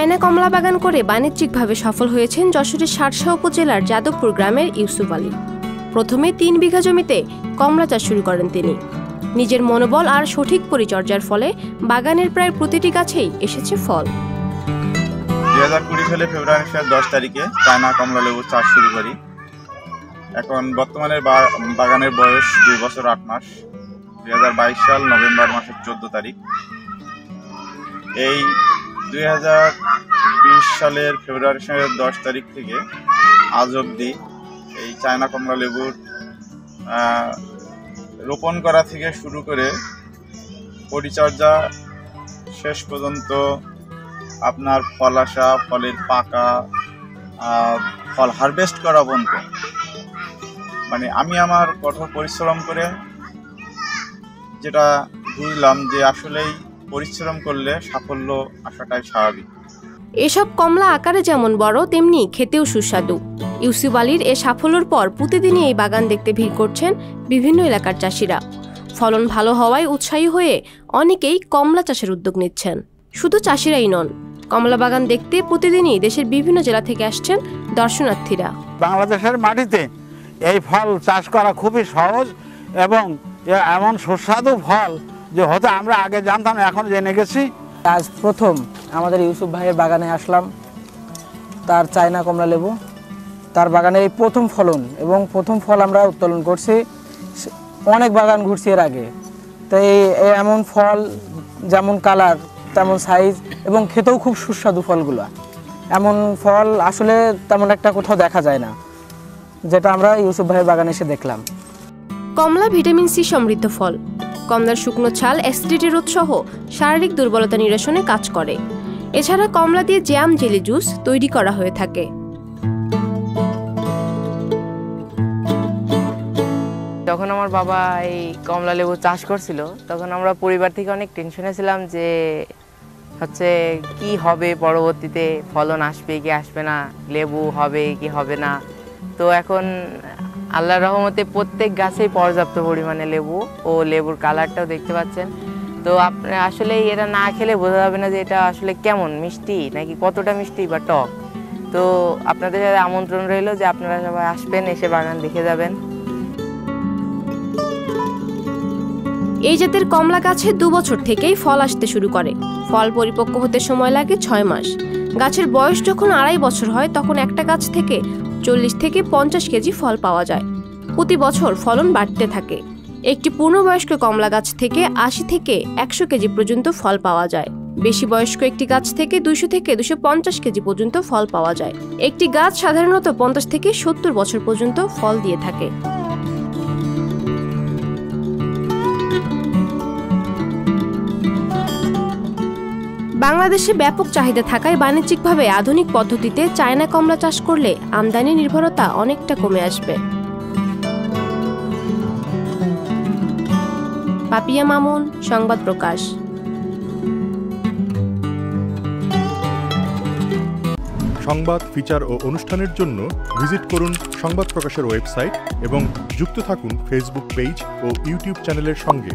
China কমলা বাগান করে বাণিজ্যিকভাবে সফল হয়েছেন যশোরের শার্শা উপজেলার যাদবপুর গ্রামের ইউসুফ আলী। প্রথমে ৩ বিঘা জমিতে কমলা চাষ শুরু করেন তিনি। নিজের মনোবল আর সঠিক পরিচর্যার ফলে বাগানের প্রায় প্রতিটি গাছেই এসেছে ফল। 2020 সালে ফেব্রুয়ারি 10 তারিখে চায়না কমলা লেবু চাষ শুরু করি। এখন বর্তমানে বাগানের বয়স 2 বছর 8 মাস। 2022 সাল নভেম্বর মাসের 14 তারিখ। এই 2020 সালের ফেব্রুয়ারি 10 তারিখ থেকে আজ অবধি এই চায়না কমলা লেবুর রোপণ করা থেকে শুরু করে পরিচর্যা শেষ পর্যন্ত আপনার ফল আসা, ফলের পাকা, ফল হারভেস্ট করা পর্যন্ত মানে আমি আমার কঠোর পরিশ্রম করে যেটা বুঝলাম যে আসলেই পরিশ্রম করলে সাফল্য আসাটাই স্বাভাবিক। এসব কমলা আকারে যেমন বড় তেমনি খেতেও সুস্বাদু। ইউসুফ আলীর এ সাফল্যের পর প্রতিদিনই এই বাগান দেখতে ভিড় করছেন বিভিন্ন এলাকার চাষিরা। ফলন ভালো হওয়ায় উৎসাহী হয়ে অনেকেই কমলা চাষের উদ্যোগ নিচ্ছেন। শুধু চাষিরাই নন, কমলা বাগান দেখতে প্রতিদিনই দেশের বিভিন্ন জেলা থেকে আসছেন দর্শনার্থীরা। বাংলাদেশের মাটিতে এই ফল চাষ করা খুবই সহজ এবং এমন সুস্বাদু ফল যে হয়তো আমরা আগে জানতাম, এখন জেনে গেছি। আজ প্রথম আমাদের ইউসুফ ভাইয়ের বাগানে আসলাম। তার চায়না কমলা লেবু, তার বাগানের এই প্রথম ফলন এবং প্রথম ফল আমরা উত্তোলন করছি। অনেক বাগান ঘুরছি এর আগে, তো এমন ফল যেমন কালার তেমন সাইজ এবং খেতেও খুব সুস্বাদু ফলগুলো। এমন ফল আসলে তেমন একটা কোথাও দেখা যায় না, যেটা আমরা ইউসুফ ভাইয়ের বাগানে এসে দেখলাম। কমলা ভিটামিন সি সমৃদ্ধ ফল। কমলার শুকনো ছাল অ্যাসিডিটি রোধ সহ শারীরিক দুর্বলতা নিরসনে কাজ করে। এছাড়া কমলা দিয়ে জ্যাম, জেলি, জুস তৈরি করা হয়ে থাকে। যখন আমার বাবা এই কমলা লেবু চাষ করছিল তখন আমরা পরিবার থেকে অনেক টেনশনে ছিলাম যে কি হবে, পরবর্তীতে ফলন আসবে কি আসবে না, লেবু হবে কি হবে না। তো এখন আল্লাহর রহমতে প্রত্যেক গাছেই পর্যাপ্ত পরিমাণে লেবু ও লেবুর কালারটাও দেখতে পাচ্ছেন। তো আপনি আসলে এটা না খেলে বোঝা যাবে না যে এটা আসলে কেমন মিষ্টি নাকি কতটা মিষ্টি বা টক। তো আপনাদের আমন্ত্রণ রইল যে আপনারা সবাই আসবেন, এসে বাগান দেখে যাবেন। এই জাতের কমলা গাছে 2 বছর থেকেই ফল আসতে শুরু করে। ফল পরিপক্ক হতে সময় লাগে 6 মাস। গাছের বয়স যখন 2.5 বছর হয় তখন একটা গাছ থেকে 40 থেকে 50 কেজি ফল পাওয়া যায়। প্রতি বছর ফলন বাড়তে থাকে। একটি পূর্ণবয়স্ক কমলা গাছ থেকে 80 থেকে 100 কেজি পর্যন্ত ফল পাওয়া যায়। বেশি বয়স্ক একটি গাছ থেকে 200 থেকে 250 কেজি পর্যন্ত ফল পাওয়া যায়। একটি গাছ সাধারণত 50 থেকে 70 বছর পর্যন্ত ফল দিয়ে থাকে। বাংলাদেশে ব্যাপক চাহিদা থাকায় বাণিজ্যিকভাবে আধুনিক পদ্ধতিতে চায়না কমলা চাষ করলে আমদানি নির্ভরতা অনেকটা কমে আসবে। পাপিয়া মামুন, সংবাদ প্রকাশ। সংবাদ, ফিচার ও অনুষ্ঠানের জন্য ভিজিট করুন সংবাদ প্রকাশের ওয়েবসাইট এবং যুক্ত থাকুন ফেসবুক পেজ ও ইউটিউব চ্যানেলের সঙ্গে।